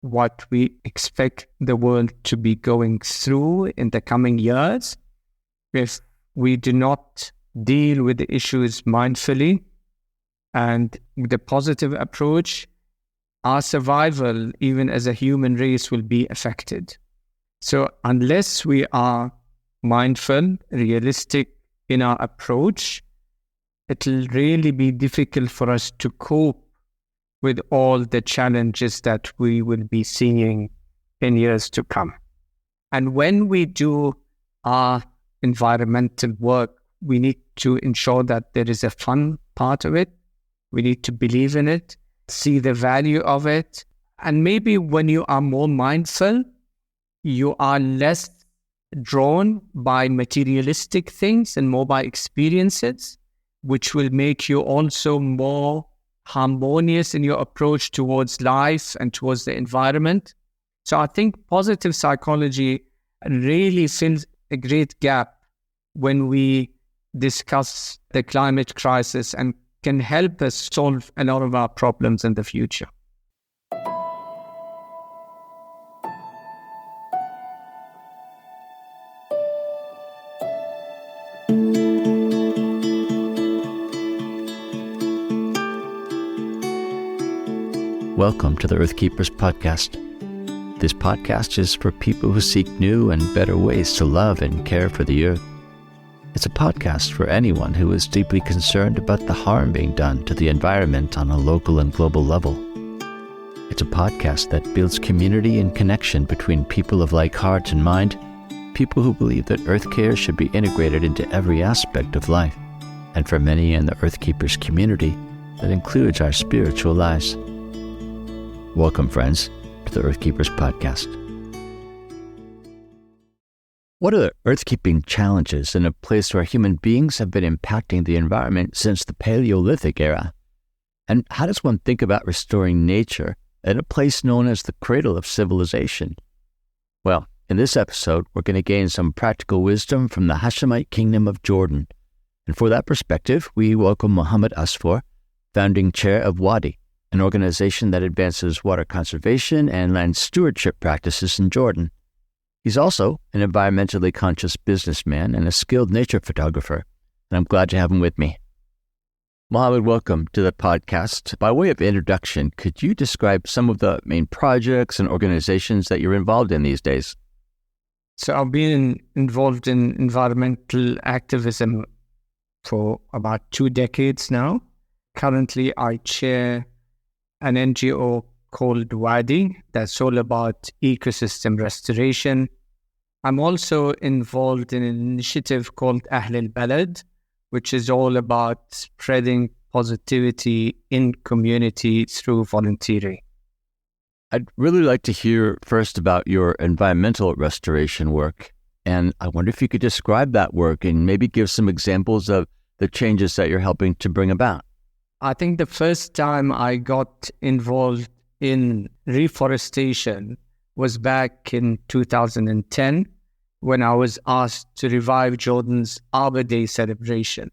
what we expect the world to be going through in the coming years, if we do not deal with the issues mindfully and with a positive approach, our survival, even as a human race, will be affected. So unless we are mindful, realistic in our approach, it'll really be difficult for us to cope with all the challenges that we will be seeing in years to come. And when we do our environmental work, we need to ensure that there is a fun part of it. We need to believe in it, see the value of it. And maybe when you are more mindful, you are less drawn by materialistic things and more by experiences, which will make you also more harmonious in your approach towards life and towards the environment. So I think positive psychology really fills a great gap when we discuss the climate crisis and can help us solve a lot of our problems in the future. Welcome to the Earthkeepers podcast. This podcast is for people who seek new and better ways to love and care for the earth. It's a podcast for anyone who is deeply concerned about the harm being done to the environment on a local and global level. It's a podcast that builds community and connection between people of like heart and mind, people who believe that earth care should be integrated into every aspect of life, and for many in the Earthkeepers community, that includes our spiritual lives. Welcome, friends, to the Earthkeepers podcast. What are the earthkeeping challenges in a place where human beings have been impacting the environment since the Paleolithic era? And how does one think about restoring nature in a place known as the cradle of civilization? Well, in this episode, we're going to gain some practical wisdom from the Hashemite Kingdom of Jordan. And for that perspective, we welcome Mohammad Asfour, founding chair of WADI, an organization that advances water conservation and land stewardship practices in Jordan. He's also an environmentally conscious businessman and a skilled nature photographer, and I'm glad to have him with me. Mohammad, welcome to the podcast. By way of introduction, could you describe some of the main projects and organizations that you're involved in these days? So I've been involved in environmental activism for about 2 decades now. Currently, I chair an NGO called WADI that's all about ecosystem restoration. I'm also involved in an initiative called Ahl al-Balad, which is all about spreading positivity in community through volunteering. I'd really like to hear first about your environmental restoration work. And I wonder if you could describe that work and maybe give some examples of the changes that you're helping to bring about. I think the first time I got involved in reforestation was back in 2010 when I was asked to revive Jordan's Arbor Day celebration.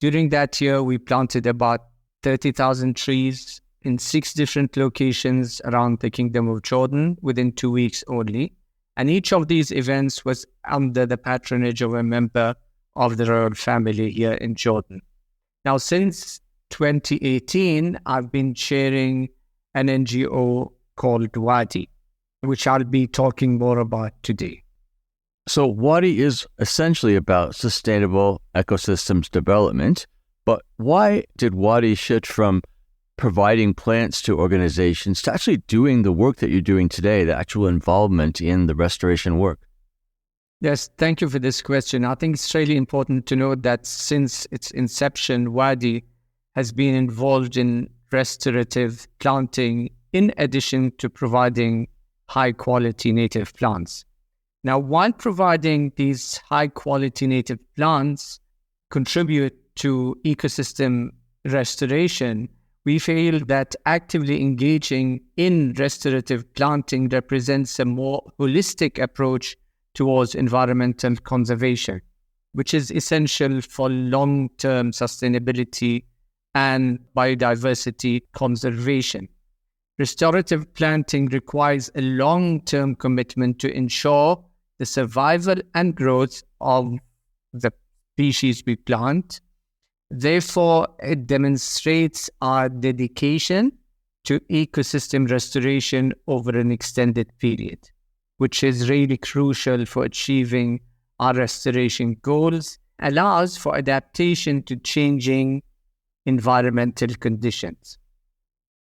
During that year, we planted about 30,000 trees in 6 different locations around the Kingdom of Jordan within 2 weeks only. And each of these events was under the patronage of a member of the royal family here in Jordan. Now, since 2018, I've been chairing an NGO called WADI, which I'll be talking more about today. So WADI is essentially about sustainable ecosystems development, but why did WADI shift from providing plants to organizations to actually doing the work that you're doing today, the actual involvement in the restoration work? Yes, thank you for this question. I think it's really important to note that since its inception, WADI has been involved in restorative planting in addition to providing high-quality native plants. Now, while providing these high-quality native plants contribute to ecosystem restoration, we feel that actively engaging in restorative planting represents a more holistic approach towards environmental conservation, which is essential for long-term sustainability and biodiversity conservation. Restorative planting requires a long-term commitment to ensure the survival and growth of the species we plant. Therefore, it demonstrates our dedication to ecosystem restoration over an extended period, which is really crucial for achieving our restoration goals, allows for adaptation to changing environmental conditions.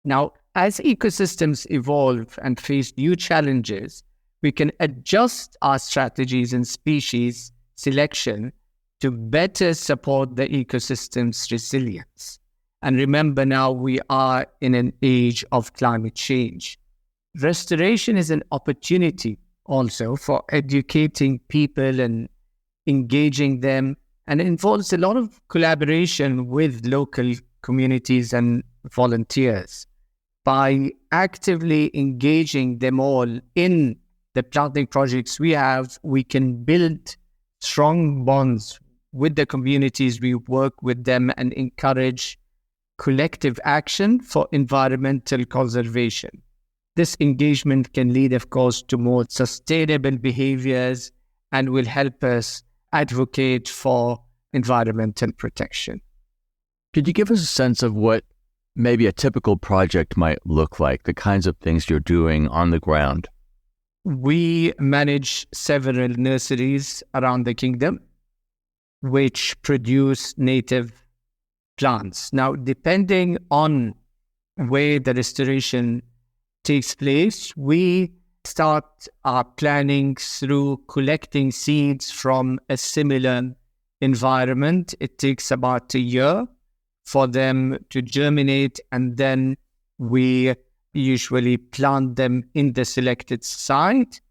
Now, as ecosystems evolve and face new challenges, we can adjust our strategies and species selection to better support the ecosystem's resilience. And remember, now we are in an age of climate change. Restoration is an opportunity also for educating people and engaging them, and it involves a lot of collaboration with local communities and volunteers. By actively engaging them all in the planting projects we have, we can build strong bonds with the communities we work with them and encourage collective action for environmental conservation. This engagement can lead, of course, to more sustainable behaviors and will help us advocate for environmental protection. Could you give us a sense of what maybe a typical project might look like, the kinds of things you're doing on the ground? We manage several nurseries around the kingdom which produce native plants. Now, depending on where the restoration takes place, we start our planning through collecting seeds from a similar environment. It takes about a year for them to germinate, and then we usually plant them in the selected site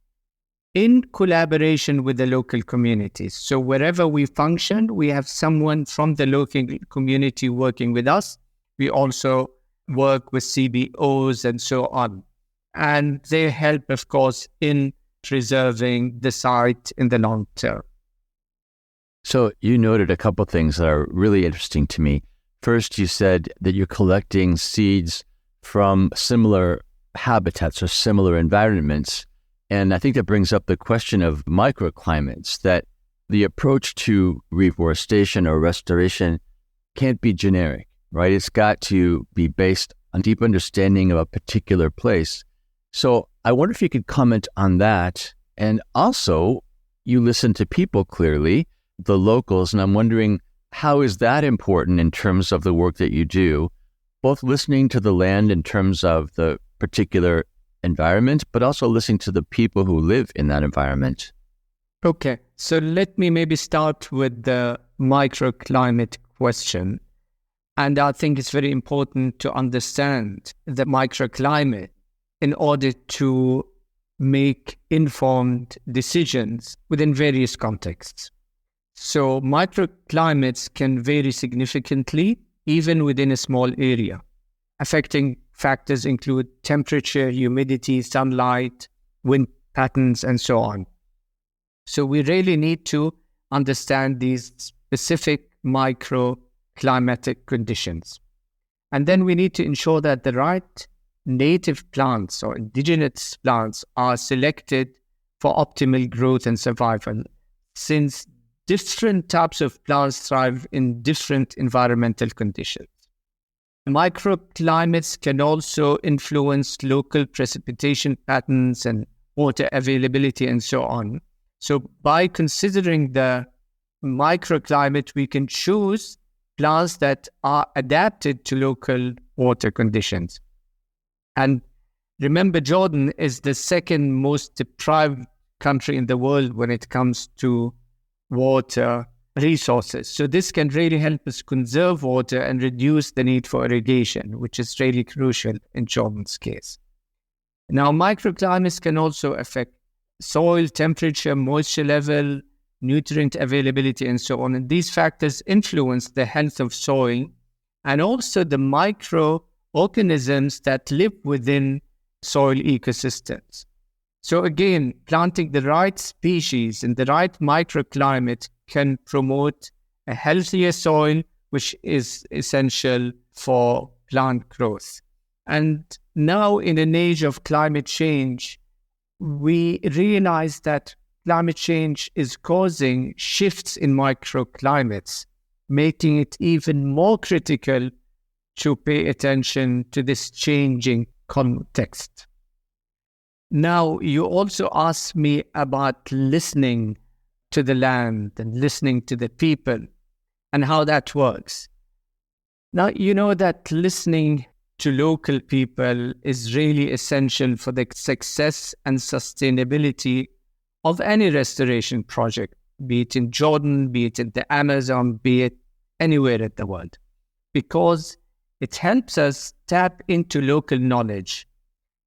in collaboration with the local communities. So wherever we function, we have someone from the local community working with us. We also work with CBOs and so on. And they help, of course, in preserving the site in the long term. So you noted a couple of things that are really interesting to me. First, you said that you're collecting seeds from similar habitats or similar environments. And I think that brings up the question of microclimates, that the approach to reforestation or restoration can't be generic, right? It's got to be based on deep understanding of a particular place. So I wonder if you could comment on that. And also, you listen to people clearly, the locals, and I'm wondering, how is that important in terms of the work that you do, both listening to the land in terms of the particular environment, but also listening to the people who live in that environment? Okay, so let me maybe start with the microclimate question. And I think it's very important to understand the microclimate in order to make informed decisions within various contexts. So microclimates can vary significantly, even within a small area. Affecting factors include temperature, humidity, sunlight, wind patterns, and so on. So we really need to understand these specific microclimatic conditions. And then we need to ensure that the right native plants or indigenous plants are selected for optimal growth and survival, since different types of plants thrive in different environmental conditions. Microclimates can also influence local precipitation patterns and water availability and so on. So by considering the microclimate, we can choose plants that are adapted to local water conditions. And remember, Jordan is the second most deprived country in the world when it comes to water resources. So this can really help us conserve water and reduce the need for irrigation, which is really crucial in Jordan's case. Now, microclimates can also affect soil temperature, moisture level, nutrient availability, and so on. And these factors influence the health of soil and also the microorganisms that live within soil ecosystems. So again, planting the right species in the right microclimate can promote a healthier soil, which is essential for plant growth. And now in an age of climate change, we realize that climate change is causing shifts in microclimates, making it even more critical to pay attention to this changing context. Now, you also asked me about listening to the land and listening to the people and how that works. Now, you know that listening to local people is really essential for the success and sustainability of any restoration project, be it in Jordan, be it in the Amazon, be it anywhere in the world, because it helps us tap into local knowledge.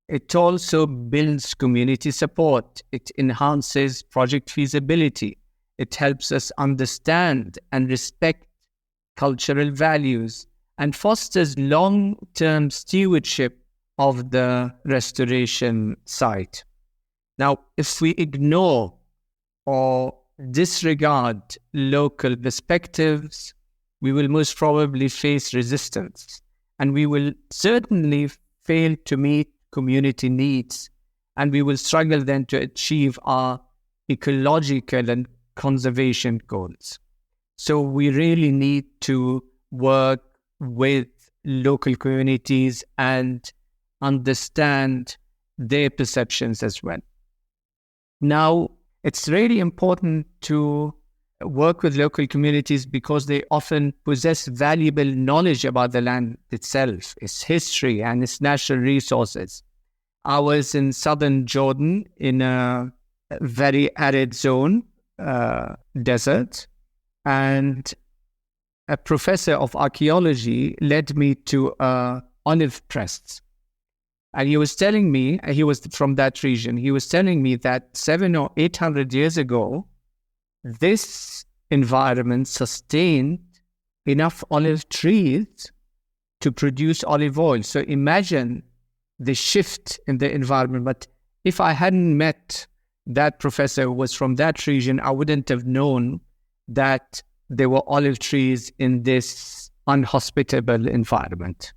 It also builds community support. It enhances project feasibility. It helps us understand and respect cultural values and fosters long-term stewardship of the restoration site. Now, if we ignore or disregard local perspectives, we will most probably face resistance, and we will certainly fail to meet community needs, and we will struggle then to achieve our ecological and conservation goals. So we really need to work with local communities and understand their perceptions as well. Now, it's really important to work with local communities because they often possess valuable knowledge about the land itself, its history, and its natural resources. I was in southern Jordan in a very arid zone, desert, and a professor of archaeology led me to an olive press. And he was telling me, he was from that region, he was telling me that 700 or 800 years ago, this environment sustained enough olive trees to produce olive oil. So imagine the shift in the environment. But if I hadn't met that professor who was from that region, I wouldn't have known that there were olive trees in this unhospitable environment.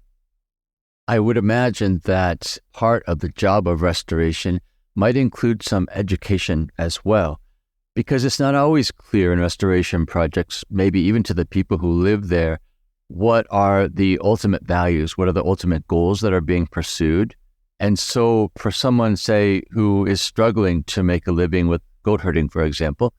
I would imagine that part of the job of restoration might include some education as well, because it's not always clear in restoration projects, maybe even to the people who live there, what are the ultimate values, what are the ultimate goals that are being pursued. And so for someone, say, who is struggling to make a living with goat herding, for example,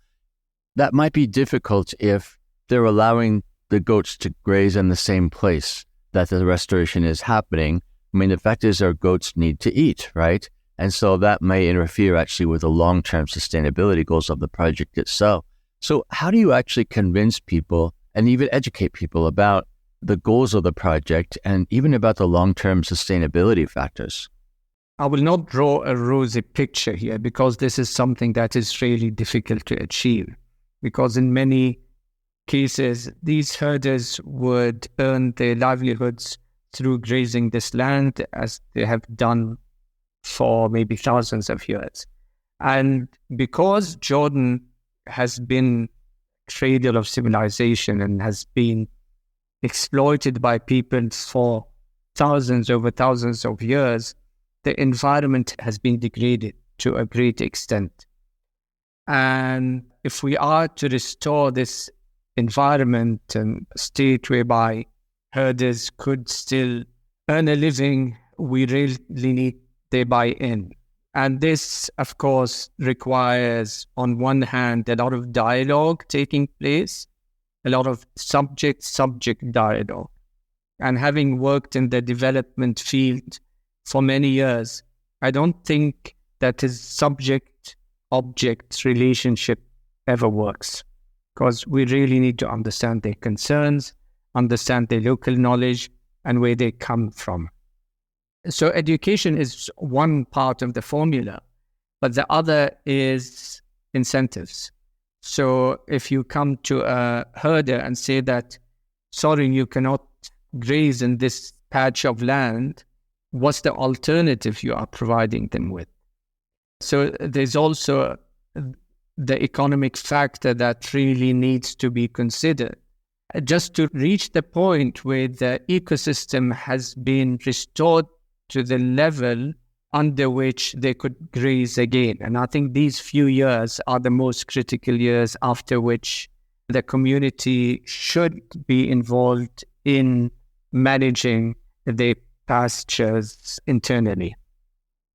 that might be difficult if they're allowing the goats to graze in the same place that the restoration is happening. I mean, the fact is our goats need to eat, right? And so that may interfere actually with the long-term sustainability goals of the project itself. So how do you actually convince people and even educate people about the goals of the project and even about the long-term sustainability factors? I will not draw a rosy picture here because this is something that is really difficult to achieve, because in many cases, these herders would earn their livelihoods through grazing this land as they have done for maybe thousands of years. And because Jordan has been cradle of civilization and has been exploited by people for over thousands of years, the environment has been degraded to a great extent. And if we are to restore this environment and state whereby herders could still earn a living, we really need their buy-in. And this, of course, requires, on one hand, a lot of dialogue taking place, a lot of subject-subject dialogue. And having worked in the development field for many years, I don't think that his subject-object relationship ever works, because we really need to understand their concerns, understand their local knowledge, and where they come from. So education is one part of the formula, but the other is incentives. So if you come to a herder and say that, sorry, you cannot graze in this patch of land, what's the alternative you are providing them with? So there's also the economic factor that really needs to be considered. Just to reach the point where the ecosystem has been restored to the level under which they could graze again. And I think these few years are the most critical years after which the community should be involved in managing their pastures internally.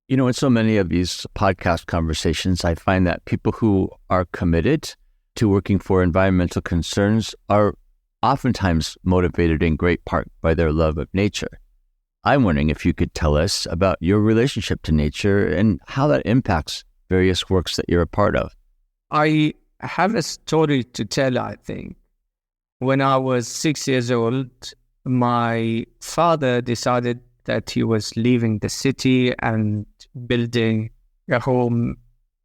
You know, in so many of these podcast conversations, I find that people who are committed to working for environmental concerns are oftentimes motivated in great part by their love of nature. I'm wondering if you could tell us about your relationship to nature and how that impacts various works that you're a part of. I have a story to tell, I think. When I was 6 years old, my father decided that he was leaving the city and building a home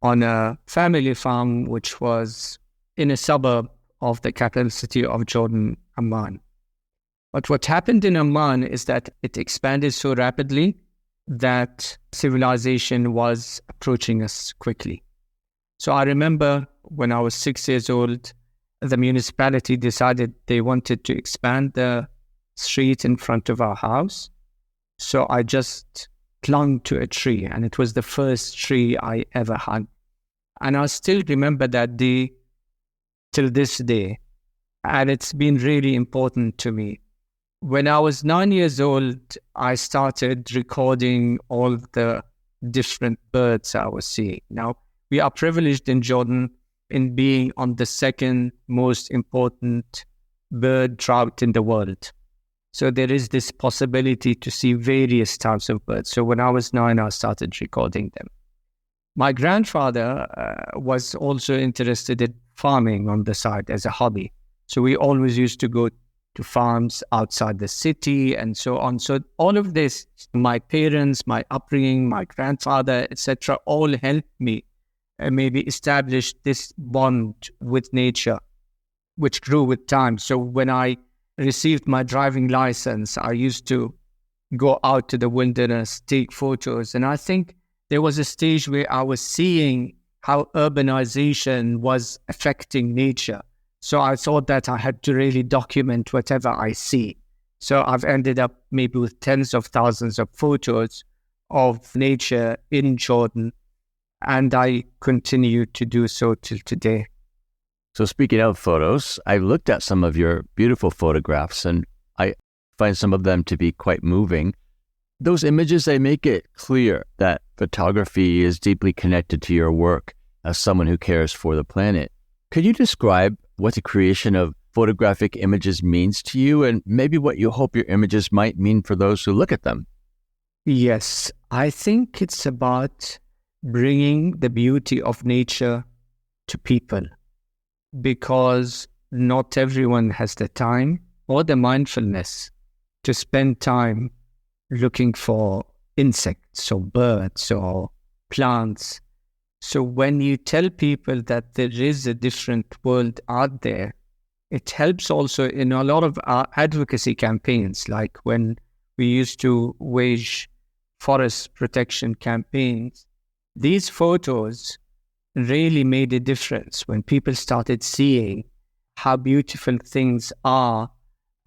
on a family farm, which was in a suburb of the capital city of Jordan, Amman. But what happened in Amman is that it expanded so rapidly that civilization was approaching us quickly. So I remember when I was 6 years old, the municipality decided they wanted to expand the street in front of our house. So I just clung to a tree, and it was the first tree I ever hugged. And I still remember that day till this day. And it's been really important to me. When I was 9 years old, I started recording all the different birds I was seeing. Now, we are privileged in Jordan in being on the second most important bird drought in the world. So there is this possibility to see various types of birds. So when I was 9, I started recording them. My grandfather was also interested in farming on the side as a hobby. So we always used to go to farms outside the city and so on. So all of this, my parents, my upbringing, my grandfather, etc., all helped me maybe establish this bond with nature, which grew with time. So when I received my driving license, I used to go out to the wilderness, take photos. And I think there was a stage where I was seeing how urbanization was affecting nature. So I thought that I had to really document whatever I see. So I've ended up maybe with tens of thousands of photos of nature in Jordan, and I continue to do so till today. So speaking of photos, I looked at some of your beautiful photographs, and I find some of them to be quite moving. Those images, they make it clear that photography is deeply connected to your work as someone who cares for the planet. Could you describe what the creation of photographic images means to you, and maybe what you hope your images might mean for those who look at them? Yes, I think it's about bringing the beauty of nature to people, because not everyone has the time or the mindfulness to spend time looking for insects or birds or plants. So when you tell people that there is a different world out there, it helps also in a lot of our advocacy campaigns, like when we used to wage forest protection campaigns. These photos really made a difference when people started seeing how beautiful things are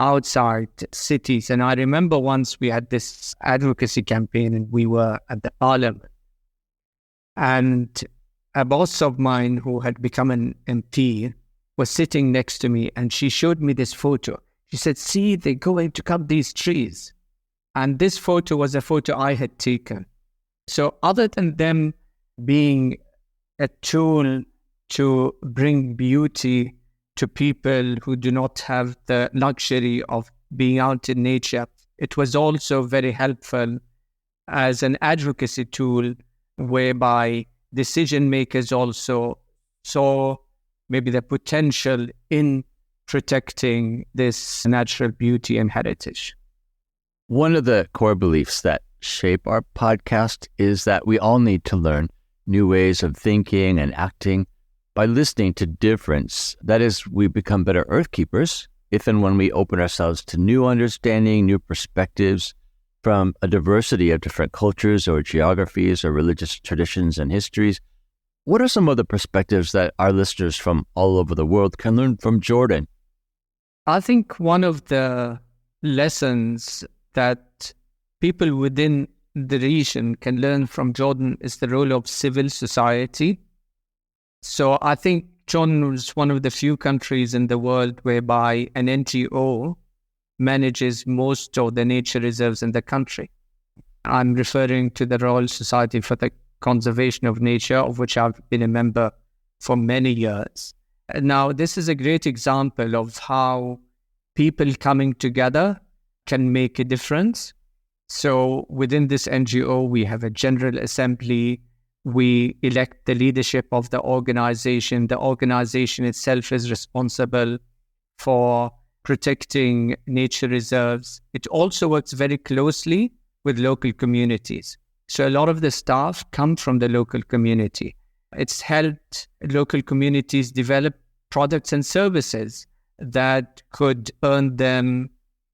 outside cities. And I remember once we had this advocacy campaign and we were at the Parliament. And a boss of mine who had become an MP was sitting next to me, and she showed me this photo. She said, "See, they're going to cut these trees." And this photo was a photo I had taken. So other than them being a tool to bring beauty to people who do not have the luxury of being out in nature, it was also very helpful as an advocacy tool, whereby decision makers also saw maybe the potential in protecting this natural beauty and heritage. One of the core beliefs that shape our podcast is that we all need to learn new ways of thinking and acting by listening to difference. That is, we become better earth keepers if and when we open ourselves to new understanding, new perspectives from a diversity of different cultures or geographies or religious traditions and histories. What are some of the perspectives that our listeners from all over the world can learn from Jordan? I think one of the lessons that people within the region can learn from Jordan is the role of civil society. So I think Jordan was one of the few countries in the world whereby an NGO manages most of the nature reserves in the country. I'm referring to the Royal Society for the Conservation of Nature, of which I've been a member for many years. Now, this is a great example of how people coming together can make a difference. So within this NGO, we have a general assembly. We elect the leadership of the organization. The organization itself is responsible for protecting nature reserves. It also works very closely with local communities. So a lot of the staff come from the local community. It's helped local communities develop products and services that could earn them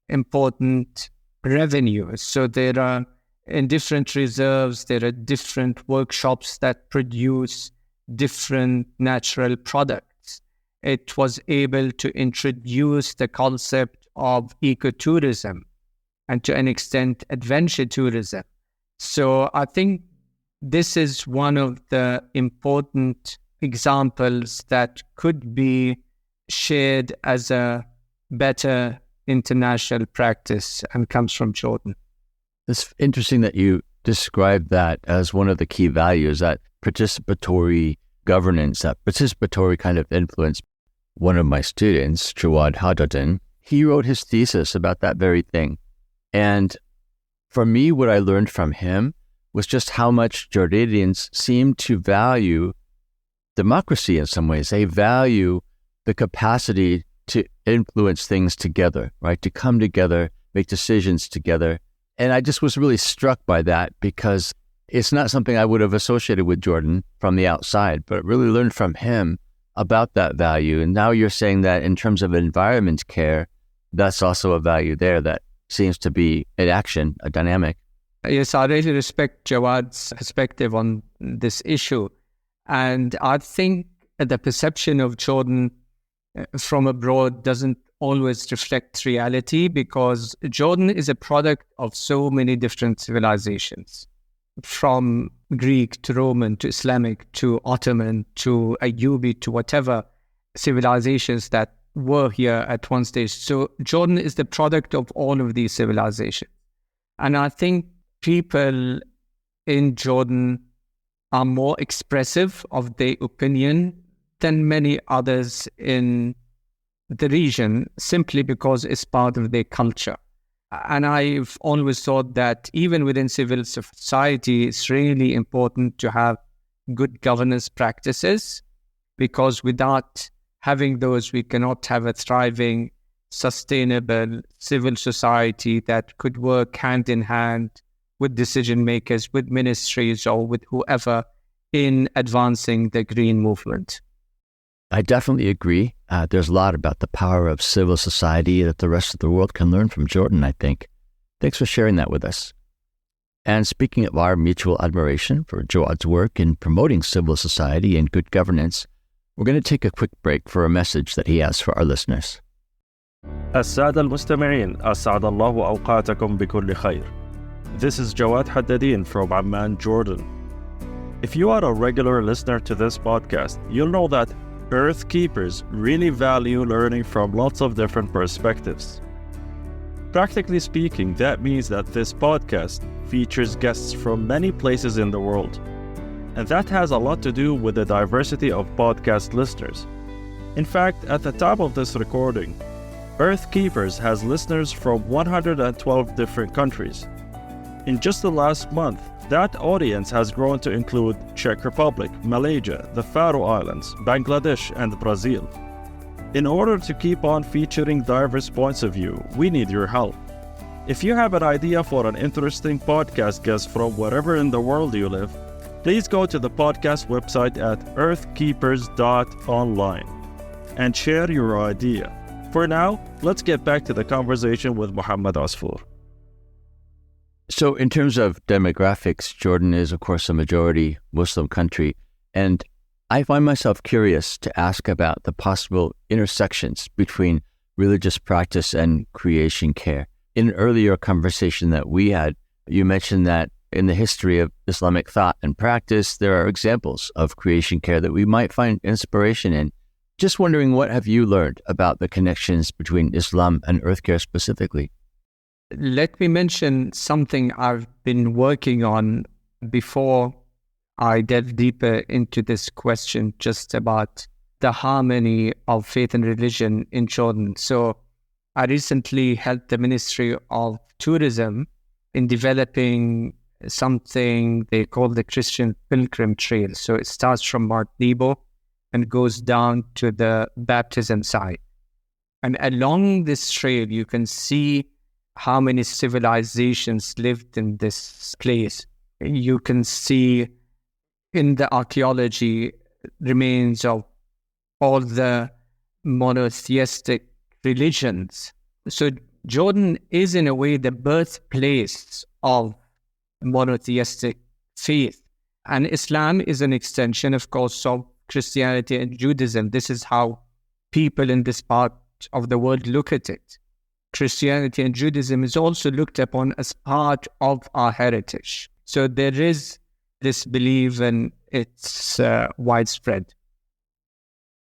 important revenues. So there are, in different reserves, there are different workshops that produce different natural products. It was able to introduce the concept of ecotourism and to an extent adventure tourism. So I think this is one of the important examples that could be shared as a better international practice and comes from Jordan. It's interesting that you described that as one of the key values, that participatory governance, that participatory kind of influence. One of my students, Jawad Hadadin, he wrote his thesis about that very thing. And for me, what I learned from him was just how much Jordanians seem to value democracy in some ways. They value the capacity to influence things together, right? To come together, make decisions together. And I just was really struck by that because it's not something I would have associated with Jordan from the outside, but really learned from him about that value. And now you're saying that in terms of environment care, that's also a value there that seems to be in action, a dynamic. Yes, I really respect Jawad's perspective on this issue. And I think the perception of Jordan from abroad doesn't always reflect reality, because Jordan is a product of so many different civilizations, from Greek to Roman to Islamic to Ottoman to Ayyubi to whatever civilizations that were here at one stage. So Jordan is the product of all of these civilizations. And I think people in Jordan are more expressive of their opinion than many others in the region, simply because it's part of their culture. And I've always thought that even within civil society, it's really important to have good governance practices, because without having those, we cannot have a thriving, sustainable civil society that could work hand in hand with decision makers, with ministries, or with whoever in advancing the green movement. I definitely agree. There's a lot about the power of civil society that the rest of the world can learn from Jordan, I think. Thanks for sharing that with us. And speaking of our mutual admiration for Jawad's work in promoting civil society and good governance, we're going to take a quick break for a message that he has for our listeners. السادة المستمعين، أسعد الله أوقاتكم بكل خير. This is Jawad Haddadin from Amman, Jordan. If you are a regular listener to this podcast, you'll know that Earthkeepers really value learning from lots of different perspectives. Practically speaking, that means that this podcast features guests from many places in the world. And that has a lot to do with the diversity of podcast listeners. In fact, at the time of this recording, Earthkeepers has listeners from 112 different countries. In just the last month, that audience has grown to include Czech Republic, Malaysia, the Faroe Islands, Bangladesh, and Brazil. In order to keep on featuring diverse points of view, we need your help. If you have an idea for an interesting podcast guest from wherever in the world you live, please go to the podcast website at earthkeepers.online and share your idea. For now, let's get back to the conversation with Mohammad Asfour. So in terms of demographics, Jordan is, of course, a majority Muslim country. And I find myself curious to ask about the possible intersections between religious practice and creation care. In an earlier conversation that we had, you mentioned that in the history of Islamic thought and practice, there are examples of creation care that we might find inspiration in. Just wondering, what have you learned about the connections between Islam and earth care specifically? Let me mention something I've been working on before I delve deeper into this question, just about the harmony of faith and religion in Jordan. So I recently helped the Ministry of Tourism in developing something they call the Christian Pilgrim Trail. So it starts from Mount Nebo and goes down to the baptism site. And along this trail, you can see how many civilizations lived in this place. You can see in the archaeology remains of all the monotheistic religions. So Jordan is in a way the birthplace of monotheistic faith. And Islam is an extension, of course, of Christianity and Judaism. This is how people in this part of the world look at it. Christianity and Judaism is also looked upon as part of our heritage. So there is this belief, and it's widespread.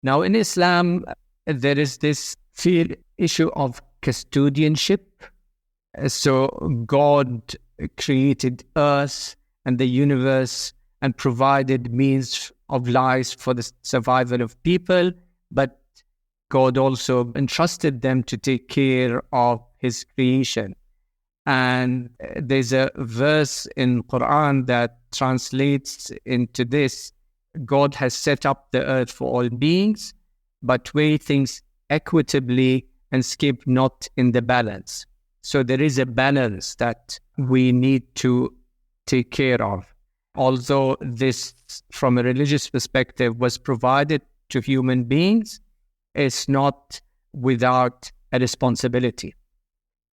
Now in Islam, there is this issue of custodianship. So God created earth and the universe and provided means of life for the survival of people, but God also entrusted them to take care of his creation. And there's a verse in Quran that translates into this: God has set up the earth for all beings, but weigh things equitably and skip not in the balance. So there is a balance that we need to take care of. Although this, from a religious perspective, was provided to human beings, it's not without a responsibility.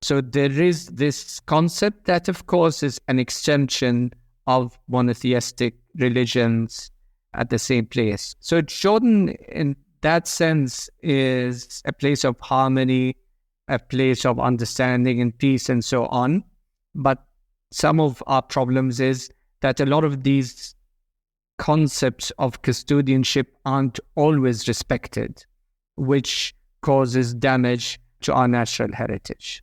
So there is this concept that, of course, is an extension of monotheistic religions at the same place. So Jordan, in that sense, is a place of harmony, a place of understanding and peace and so on. But some of our problems is that a lot of these concepts of custodianship aren't always respected, which causes damage to our natural heritage.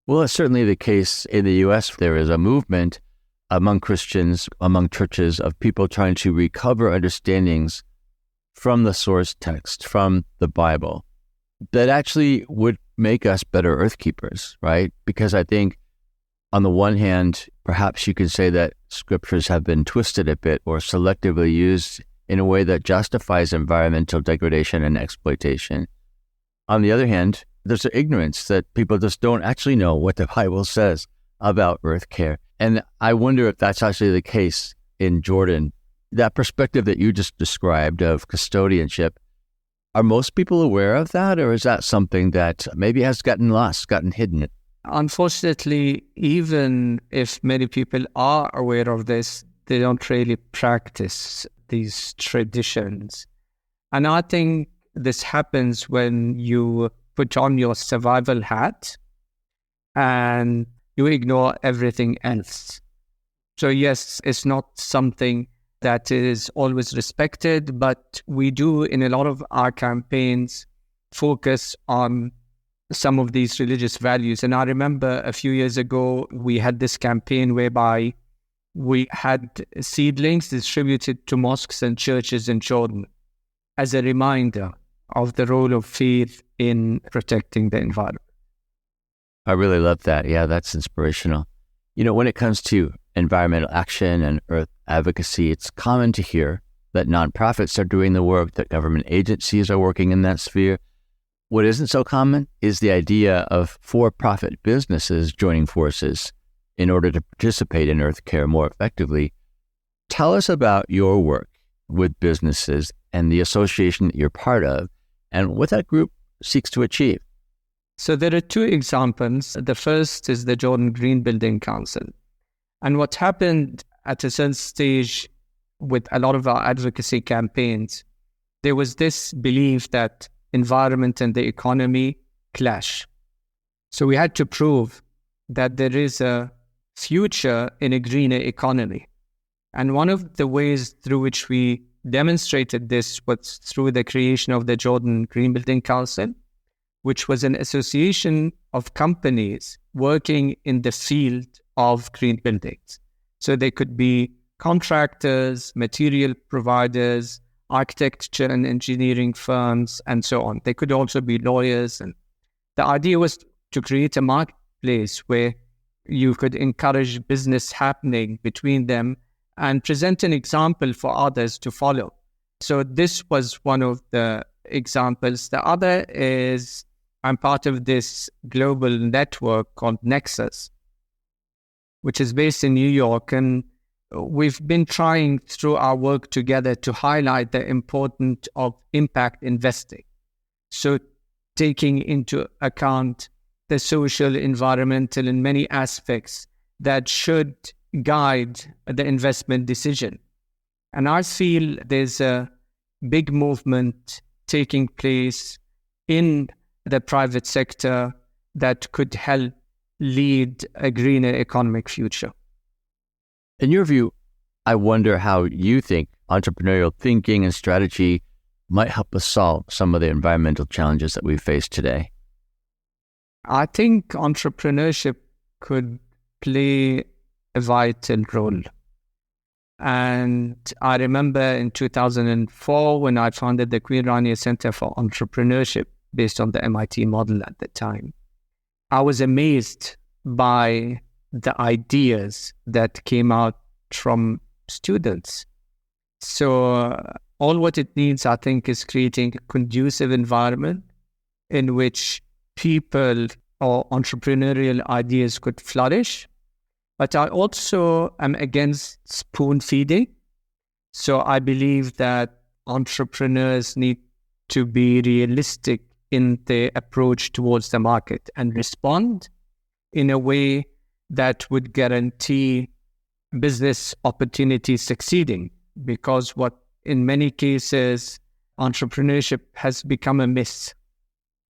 Well, it's certainly the case in the U.S. There is a movement among Christians, among churches, of people trying to recover understandings from the source text, from the Bible, that actually would make us better earth keepers, right? Because I think on the one hand, perhaps you could say that scriptures have been twisted a bit or selectively used in a way that justifies environmental degradation and exploitation. On the other hand, there's an ignorance that people just don't actually know what the Bible says about earth care. And I wonder if that's actually the case in Jordan. That perspective that you just described of custodianship, are most people aware of that, or is that something that maybe has gotten lost, gotten hidden? Unfortunately, even if many people are aware of this, they don't really practice these traditions. And I think this happens when you put on your survival hat and you ignore everything else. So yes, it's not something that is always respected, but we do in a lot of our campaigns focus on some of these religious values. And I remember a few years ago, we had this campaign whereby we had seedlings distributed to mosques and churches in Jordan as a reminder of the role of faith in protecting the environment. I really love that. Yeah, that's inspirational. You know, when it comes to environmental action and earth advocacy, it's common to hear that nonprofits are doing the work, that government agencies are working in that sphere. What isn't so common is the idea of for-profit businesses joining forces in order to participate in earth care more effectively. Tell us about your work with businesses and the association that you're part of and what that group seeks to achieve. So there are two examples. The first is the Jordan Green Building Council. And what happened at a certain stage with a lot of our advocacy campaigns, there was this belief that environment and the economy clash. So we had to prove that there is a future in a greener economy. And one of the ways through which we demonstrated this was through the creation of the Jordan Green Building Council, which was an association of companies working in the field of green buildings. So they could be contractors, material providers, architecture and engineering firms, and so on. They could also be lawyers. And the idea was to create a marketplace where you could encourage business happening between them and present an example for others to follow. So this was one of the examples. The other is I'm part of this global network called Nexus, which is based in New York. And we've been trying through our work together to highlight the importance of impact investing. So taking into account the social, environmental, and many aspects that should guide the investment decision. And I feel there's a big movement taking place in the private sector that could help lead a greener economic future. In your view, I wonder how you think entrepreneurial thinking and strategy might help us solve some of the environmental challenges that we face today. I think entrepreneurship could play a vital role. And I remember in 2004 when I founded the Queen Rania Center for Entrepreneurship based on the MIT model at the time, I was amazed by the ideas that came out from students. So all what it needs, I think, is creating a conducive environment in which people or entrepreneurial ideas could flourish. But I also am against spoon feeding. So I believe that entrepreneurs need to be realistic in their approach towards the market and respond in a way that would guarantee business opportunities succeeding. Because what in many cases, entrepreneurship has become a myth.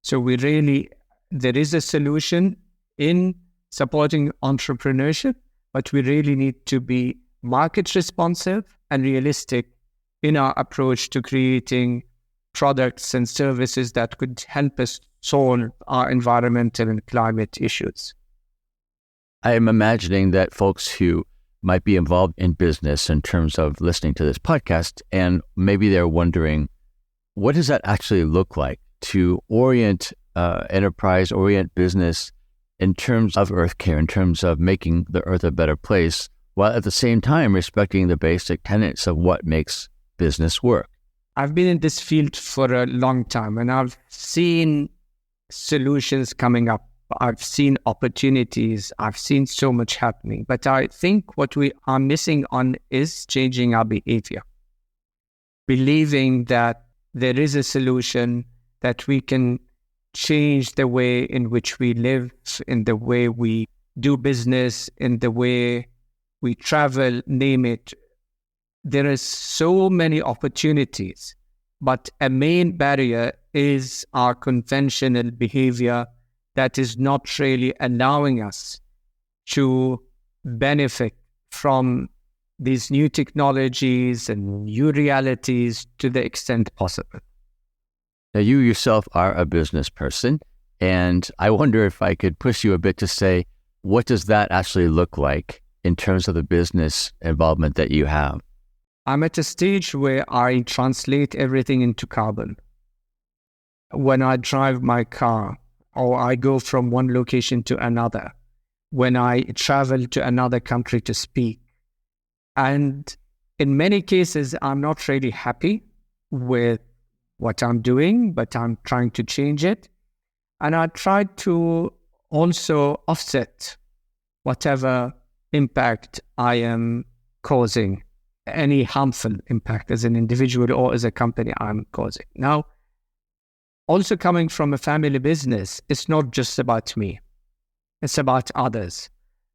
So there is a solution in supporting entrepreneurship, but we really need to be market responsive and realistic in our approach to creating products and services that could help us solve our environmental and climate issues. I am imagining that folks who might be involved in business in terms of listening to this podcast, and maybe they're wondering, what does that actually look like to orient enterprise, orient business in terms of earth care, in terms of making the earth a better place, while at the same time respecting the basic tenets of what makes business work? I've been in this field for a long time, and I've seen solutions coming up. I've seen opportunities. I've seen so much happening. But I think what we are missing on is changing our behavior. Believing that there is a solution, that we can change the way in which we live, in the way we do business, in the way we travel, name it. There are so many opportunities, but a main barrier is our conventional behavior that is not really allowing us to benefit from these new technologies and new realities to the extent possible. Now, you yourself are a business person, and I wonder if I could push you a bit to say, what does that actually look like in terms of the business involvement that you have? I'm at a stage where I translate everything into carbon. When I drive my car, or I go from one location to another, when I travel to another country to speak. And in many cases, I'm not really happy with what I'm doing, but I'm trying to change it. And I try to also offset whatever impact I am causing, any harmful impact as an individual or as a company I'm causing. Now, also coming from a family business, it's not just about me. It's about others.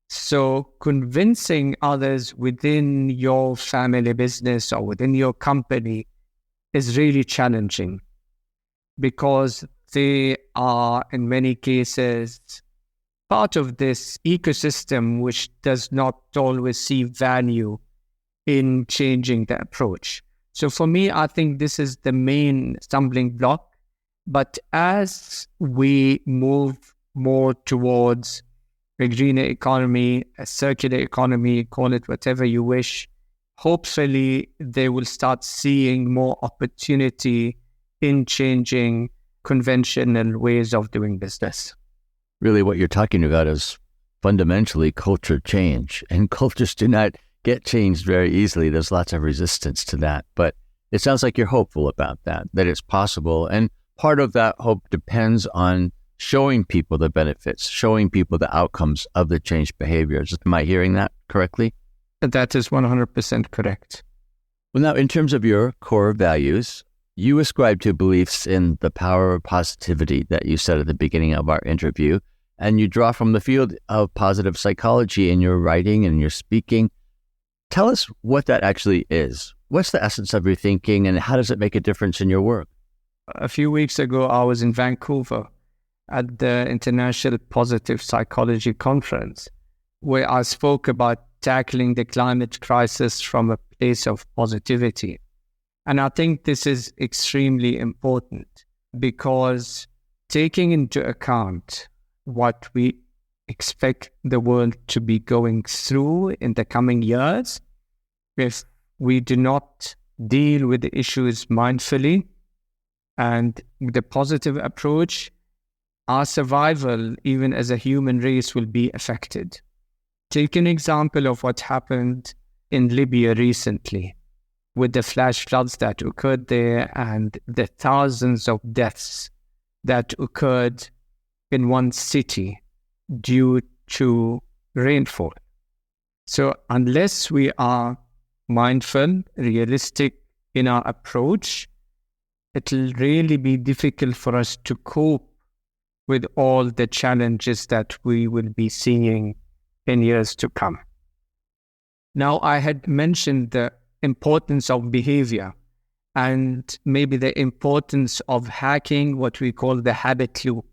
So convincing others within your family business or within your company is really challenging because they are, in many cases, part of this ecosystem which does not always see value in changing the approach. So for me, I think this is the main stumbling block. But as we move more towards a greener economy, a circular economy, call it whatever you wish, hopefully they will start seeing more opportunity in changing conventional ways of doing business. Really, what you're talking about is fundamentally culture change, and cultures do not get changed very easily. There's lots of resistance to that, but it sounds like you're hopeful about that it's possible. And part of that hope depends on showing people the benefits, showing people the outcomes of the changed behaviors. Am I hearing that correctly? That is 100% correct. Well, now, in terms of your core values, you ascribe to beliefs in the power of positivity that you said at the beginning of our interview, and you draw from the field of positive psychology in your writing and your speaking. Tell us what that actually is. What's the essence of your thinking, and how does it make a difference in your work? A few weeks ago, I was in Vancouver at the International Positive Psychology Conference, where I spoke about tackling the climate crisis from a place of positivity. And I think this is extremely important because taking into account what we expect the world to be going through in the coming years, if we do not deal with the issues mindfully and with a positive approach, our survival, even as a human race, will be affected. Take an example of what happened in Libya recently with the flash floods that occurred there and the thousands of deaths that occurred in one city due to rainfall. So unless we are mindful, realistic in our approach, it'll really be difficult for us to cope with all the challenges that we will be seeing in years to come. Now, I had mentioned the importance of behavior and maybe the importance of hacking what we call the habit loop.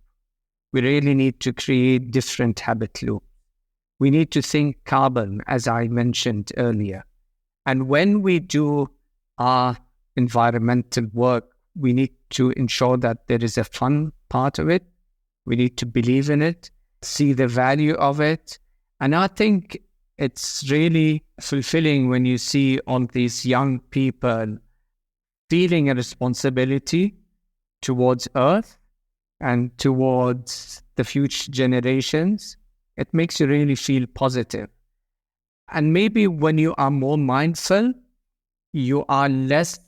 We really need to create different habit loops. We need to think carbon, as I mentioned earlier. And when we do our environmental work, we need to ensure that there is a fun part of it. We need to believe in it, see the value of it. And I think it's really fulfilling when you see all these young people feeling a responsibility towards Earth and towards the future generations. It makes you really feel positive. And maybe when you are more mindful, you are less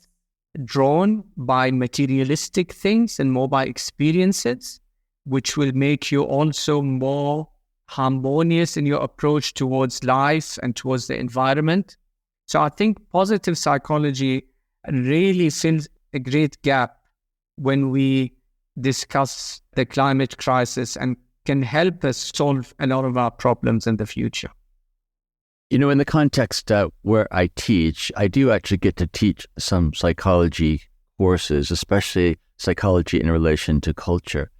drawn by materialistic things and more by experiences, which will make you also more harmonious in your approach towards life and towards the environment. So I think positive psychology really fills a great gap when we discuss the climate crisis and can help us solve a lot of our problems in the future. You know, in the context where I teach, I do actually get to teach some psychology courses, especially psychology in relation to culture.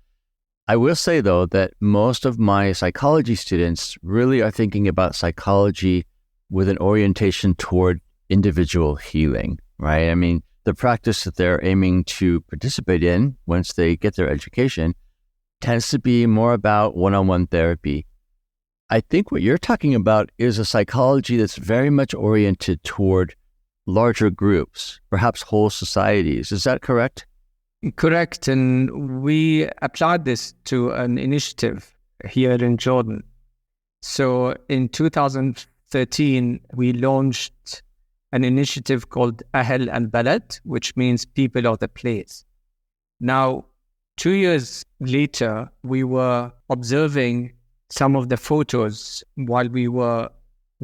I will say, though, that most of my psychology students really are thinking about psychology with an orientation toward individual healing, right? I mean, the practice that they're aiming to participate in once they get their education tends to be more about one-on-one therapy. I think what you're talking about is a psychology that's very much oriented toward larger groups, perhaps whole societies. Is that correct? Correct. And we applied this to an initiative here in Jordan. So in 2013, we launched an initiative called Ahl al-Balad, which means people of the place. Now, 2 years later, we were observing some of the photos while we were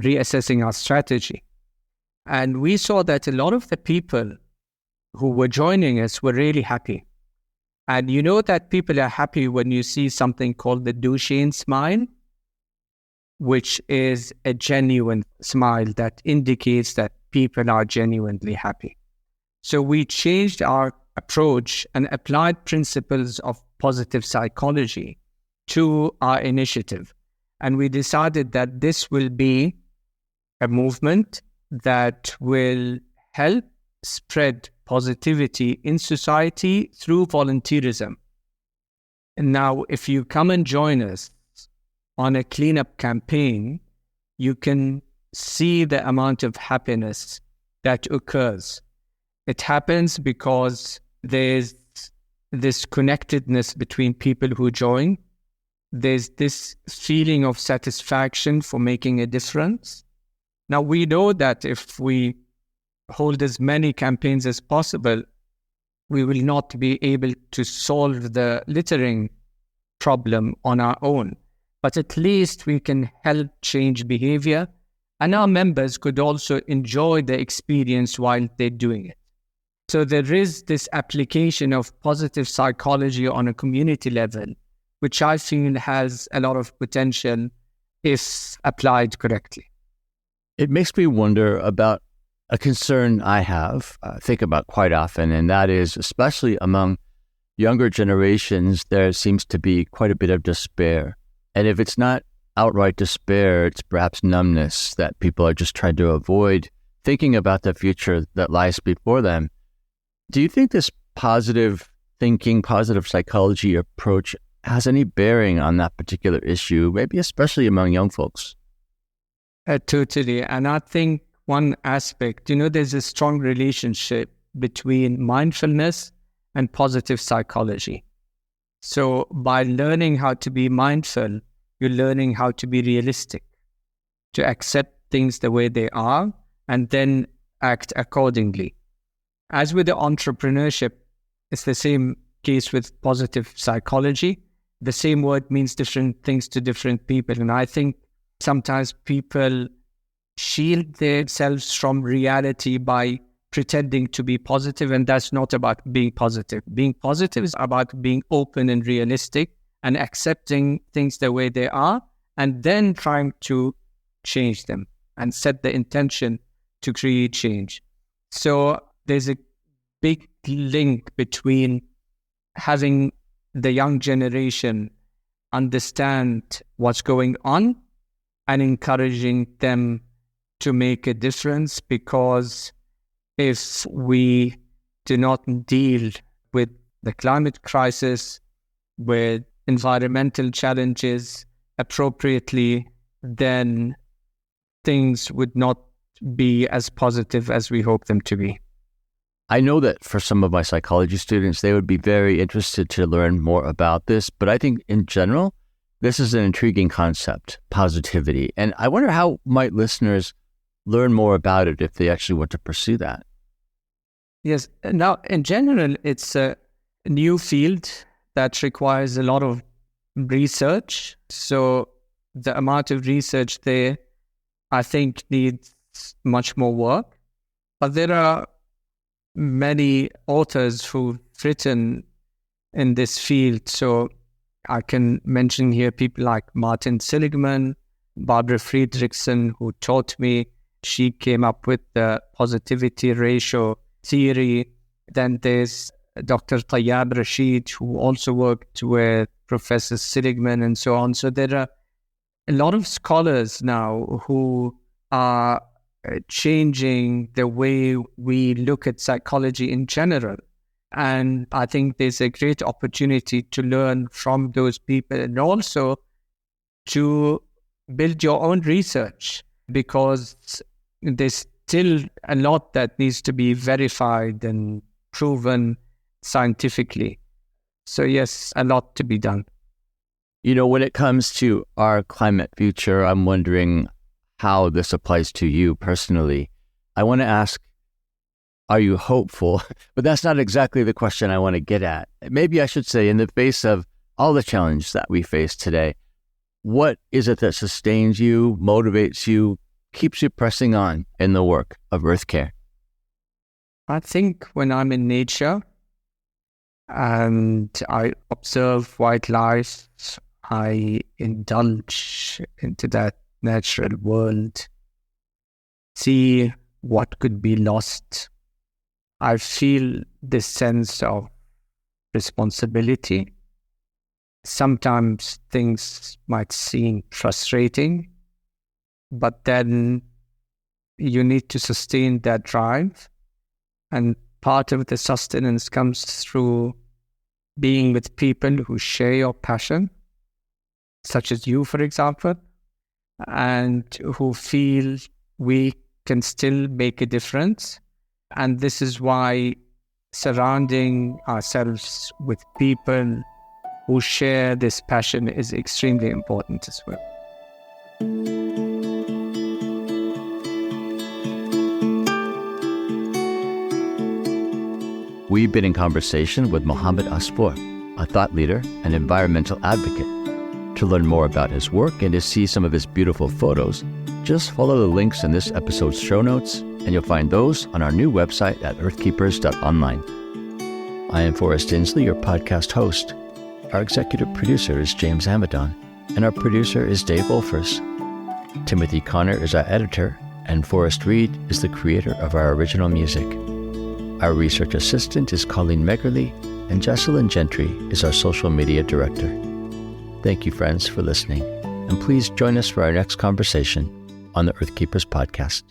reassessing our strategy. And we saw that a lot of the people who were joining us were really happy. And you know that people are happy when you see something called the Duchenne smile, which is a genuine smile that indicates that people are genuinely happy. So we changed our approach and applied principles of positive psychology to our initiative. And we decided that this will be a movement that will help spread positivity in society through volunteerism. And now, if you come and join us on a cleanup campaign, you can see the amount of happiness that occurs. It happens because there's this connectedness between people who join. There's this feeling of satisfaction for making a difference. Now, we know that if we hold as many campaigns as possible, we will not be able to solve the littering problem on our own. But at least we can help change behavior, and our members could also enjoy the experience while they're doing it. So there is this application of positive psychology on a community level, which I feel has a lot of potential if applied correctly. It makes me wonder about a concern I have, think about quite often, and that is, especially among younger generations, there seems to be quite a bit of despair. And if it's not outright despair, it's perhaps numbness that people are just trying to avoid thinking about the future that lies before them. Do you think this positive thinking, positive psychology approach has any bearing on that particular issue, maybe especially among young folks? Totally. And I think one aspect, there's a strong relationship between mindfulness and positive psychology. So by learning how to be mindful, you're learning how to be realistic, to accept things the way they are, and then act accordingly. As with the entrepreneurship, it's the same case with positive psychology. The same word means different things to different people. And I think sometimes people shield themselves from reality by pretending to be positive, and that's not about being positive. Being positive is about being open and realistic and accepting things the way they are, and then trying to change them and set the intention to create change. So there's a big link between having the young generation understand what's going on and encouraging them to make a difference, because if we do not deal with the climate crisis, with environmental challenges appropriately, then things would not be as positive as we hope them to be. I know that for some of my psychology students, they would be very interested to learn more about this, but I think in general, this is an intriguing concept, positivity. And I wonder how might listeners learn more about it if they actually want to pursue that? Yes. Now, in general, it's a new field that requires a lot of research. So the amount of research there, I think, needs much more work. But there are many authors who've written in this field. So I can mention here people like Martin Seligman, Barbara Friedrichsen, who taught me. She came up with the positivity ratio theory. Then there's Dr. Tayyab Rashid, who also worked with Professor Seligman and so on. So there are a lot of scholars now who are changing the way we look at psychology in general. And I think there's a great opportunity to learn from those people and also to build your own research, because there's still a lot that needs to be verified and proven scientifically. So yes, a lot to be done. When it comes to our climate future, I'm wondering how this applies to you personally. I want to ask, are you hopeful? But that's not exactly the question I want to get at. Maybe I should say, in the face of all the challenges that we face today, what is it that sustains you, motivates you, keeps you pressing on in the work of Earth Care? I think when I'm in nature and I observe wildlife, I indulge into that natural world, see what could be lost. I feel this sense of responsibility sometimes things might seem frustrating, but then you need to sustain that drive. And part of the sustenance comes through being with people who share your passion, such as you, for example, and who feel we can still make a difference. And this is why surrounding ourselves with people who share this passion is extremely important as well. We've been in conversation with Mohammad Asfour, a thought leader and environmental advocate. To learn more about his work and to see some of his beautiful photos, just follow the links in this episode's show notes, and you'll find those on our new website at earthkeepers.online. I am Forrest Inslee, your podcast host. Our executive producer is James Amadon, and our producer is Dave Wolfers. Timothy Connor is our editor, and Forrest Reed is the creator of our original music. Our research assistant is Colleen Meggerly, and Jesselyn Gentry is our social media director. Thank you, friends, for listening, and please join us for our next conversation on the Earthkeepers podcast.